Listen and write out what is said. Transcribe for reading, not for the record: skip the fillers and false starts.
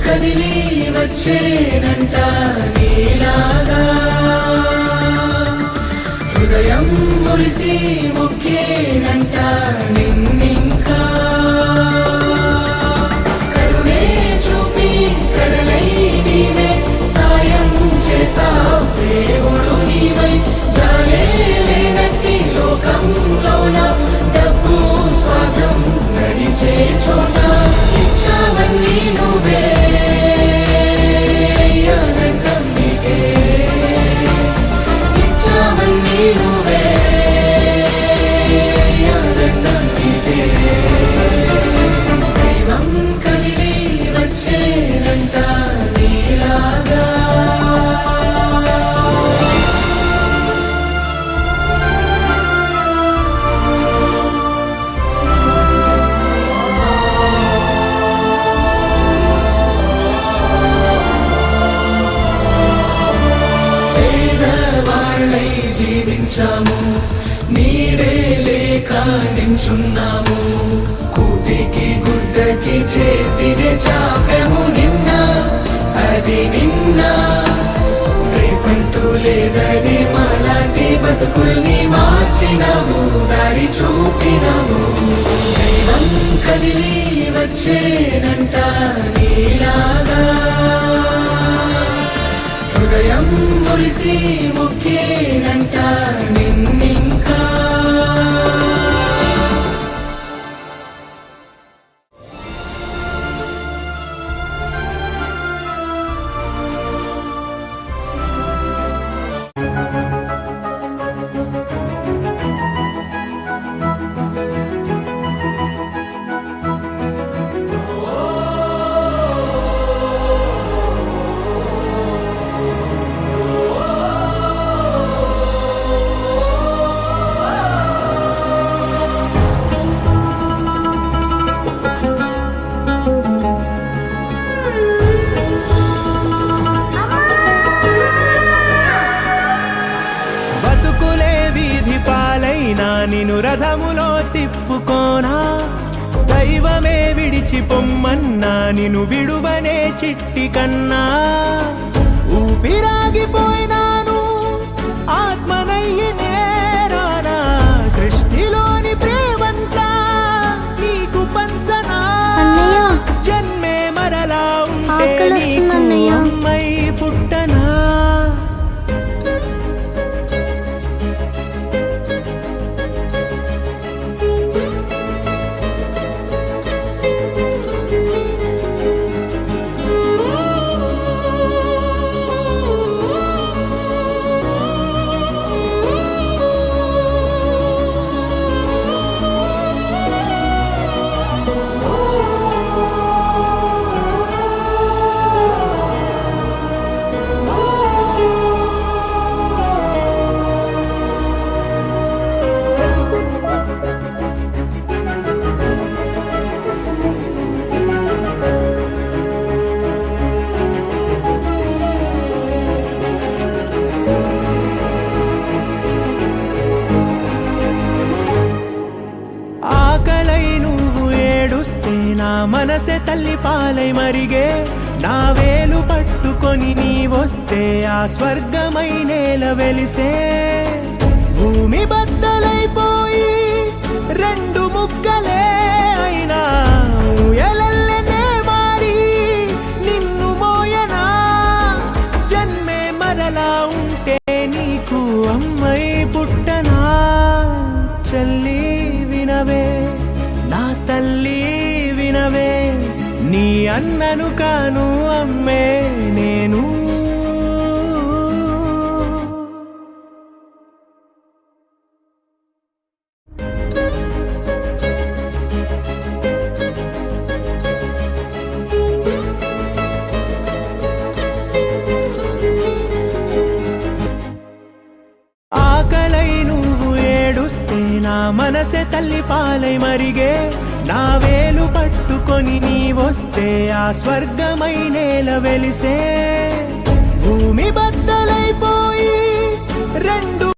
కదిలి వచ్చేనంట నీలాగా హృదయం మురిసి మొక్కేనంట నిన్నింకా కరుణే చూపి కడలై నీవే సాయం చేసావు దేవుడు నీవై జాలే లేనట్టి లోకంలోన డబ్బు స్వార్థం నడిచే చోట ఇచ్చావన్నీ నువ్వే అయ్యానంటం నీకే ఇచ్చావన్నీ నువ్వే అయ్యానంటం నీకే దైవం కదిలి వచ్చేనంట నీలాగా జీవించాము నీడే లేక నించున్నాము కూటికి గుడ్డకి చేతిని చాపెము నిన్న అది నిన్న రేపంటూ లేదని మాలాంటి బతుకుల్ని మార్చినాము దారి చూపినాము దైవం కదిలి వచ్చేనంట నీలాగా హృదయం మురిసి మొక్కేనంట నిన్నింకా నిన్ను రథములో తిప్పుకోనా దైవమే విడిచి పొమ్మన్నా నిన్ను విడువనే చిట్టి కన్నా ఊపిరాగిపోయినాను ఆత్మనయ్యి నేరానా సృష్టిలోని ప్రేమంతా నీకు పంచనా జన్మే మరలా ఉంటే నీకు అమ్మై పుట్టనా మనసే తల్లి పాలై మరిగే నా వేలు పట్టుకొని నీ వస్తే ఆ స్వర్గమై నేల వెలిసే భూమి బద్దలైపోయి రెండు ముక్కలే అయినా ఎలల్లనే మారి నిన్ను మోయనా జన్మే మరలా ఉంటే నీకు అమ్మై పుట్టనా చెల్లి వినవే నా తల్లి వినవే నీ అన్నను కాను అమ్మే నేను ఆకలై నువ్వు ఏడుస్తే నా మనసే తల్లి పాలై మరిగే నా వేలు పట్టుకొని నీ వస్తే ఆ స్వర్గమై నేల వెలిసే భూమి బద్దలైపోయి రెండు